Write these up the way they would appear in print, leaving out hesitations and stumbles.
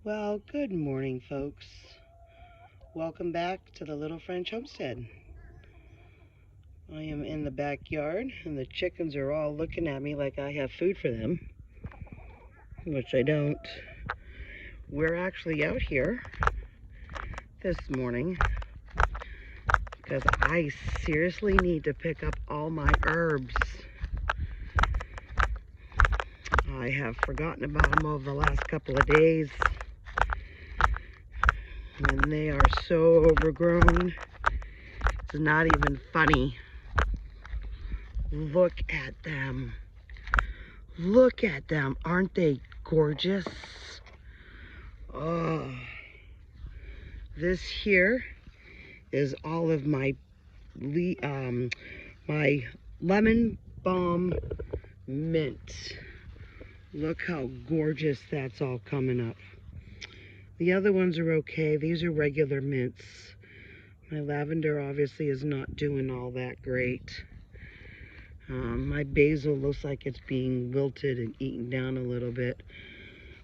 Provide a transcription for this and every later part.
Well, good morning, folks. Welcome back to the Little French Homestead. I am in the backyard, and the chickens are all looking at me like I have food for them, which I don't. We're actually out here this morning because I seriously need to pick up all my herbs. I have forgotten about them over the last couple of days, and they are so overgrown. It's not even funny. Look at them. Look at them. Aren't they gorgeous? Oh, this here is all of my my lemon balm mint. Look how gorgeous that's all coming up. The other ones are okay. These are regular mints. My lavender obviously is not doing all that great. My basil looks like it's being wilted and eaten down a little bit,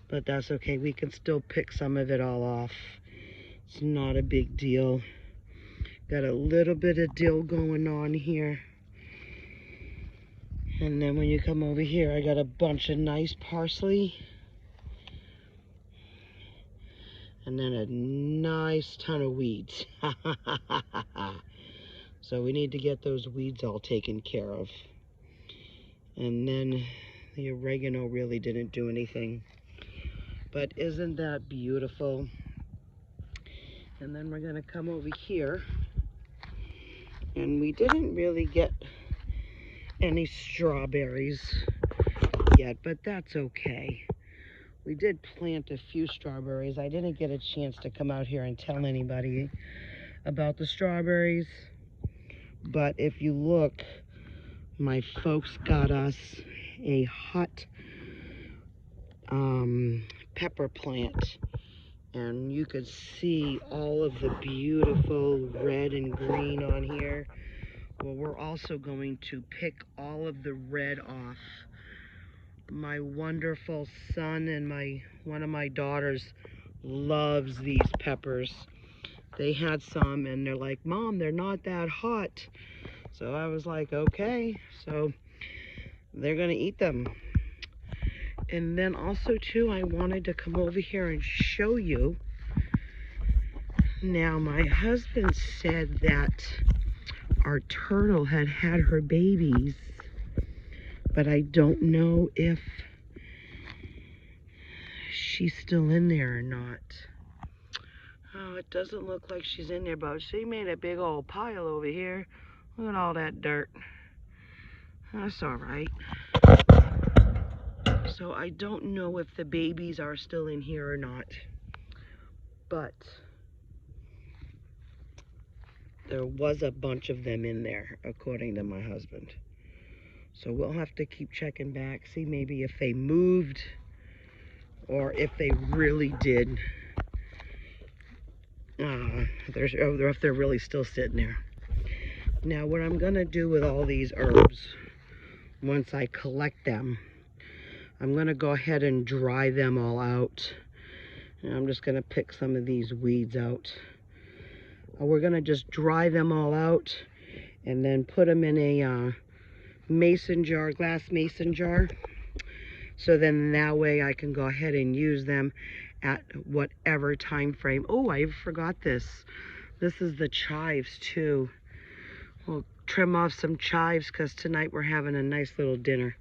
but that's okay. We can still pick some of it all off. It's not a big deal. Got a little bit of dill going on here. And then when you come over here, I got a bunch of nice parsley. And then a nice ton of weeds. So we need to get those weeds all taken care of. And then the oregano really didn't do anything. But isn't that beautiful? And then we're gonna come over here. And we didn't really get any strawberries yet, but that's okay. We did plant a few strawberries. I didn't get a chance to come out here and tell anybody about the strawberries, but if you look, my folks got us a hot pepper plant, and you could see all of the beautiful red and green on here. Well, we're also going to pick all of the red off. My wonderful son and one of my daughters loves these peppers. They had some and they're like, Mom, they're not that hot. So I was like, okay. So they're gonna eat them. And then also too, I wanted to come over here and show you. Now my husband said that our turtle had her babies, but I don't know if she's still in there or not. Oh, it doesn't look like she's in there, but she made a big old pile over here. Look at all that dirt. That's all right. So I don't know if the babies are still in here or not, but there was a bunch of them in there, according to my husband. So we'll have to keep checking back, see maybe if they moved or if they really did. Or if they're really still sitting there. Now, what I'm gonna do with all these herbs, once I collect them, I'm gonna go ahead and dry them all out. And I'm just gonna pick some of these weeds out. We're gonna just dry them all out and then put them in a mason jar, glass mason jar. So then that way I can go ahead and use them at whatever time frame. Oh, I forgot this. This is the chives too. We'll trim off some chives because tonight we're having a nice little dinner.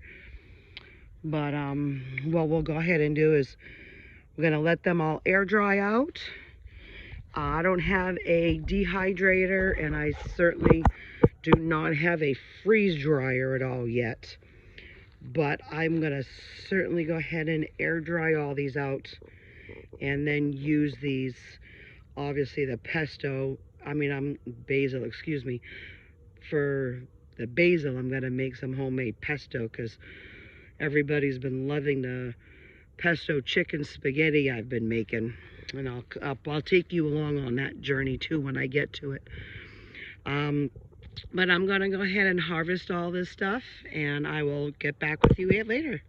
But what we'll go ahead and do is we're gonna let them all air dry out. I don't have a dehydrator, and I certainly do not have a freeze dryer at all yet. But I'm gonna certainly go ahead and air dry all these out and then use these. Obviously the basil, excuse me. For the basil, I'm gonna make some homemade pesto because everybody's been loving the pesto chicken spaghetti I've been making. And I'll take you along on that journey too when I get to it. But I'm gonna go ahead and harvest all this stuff, and I will get back with you later.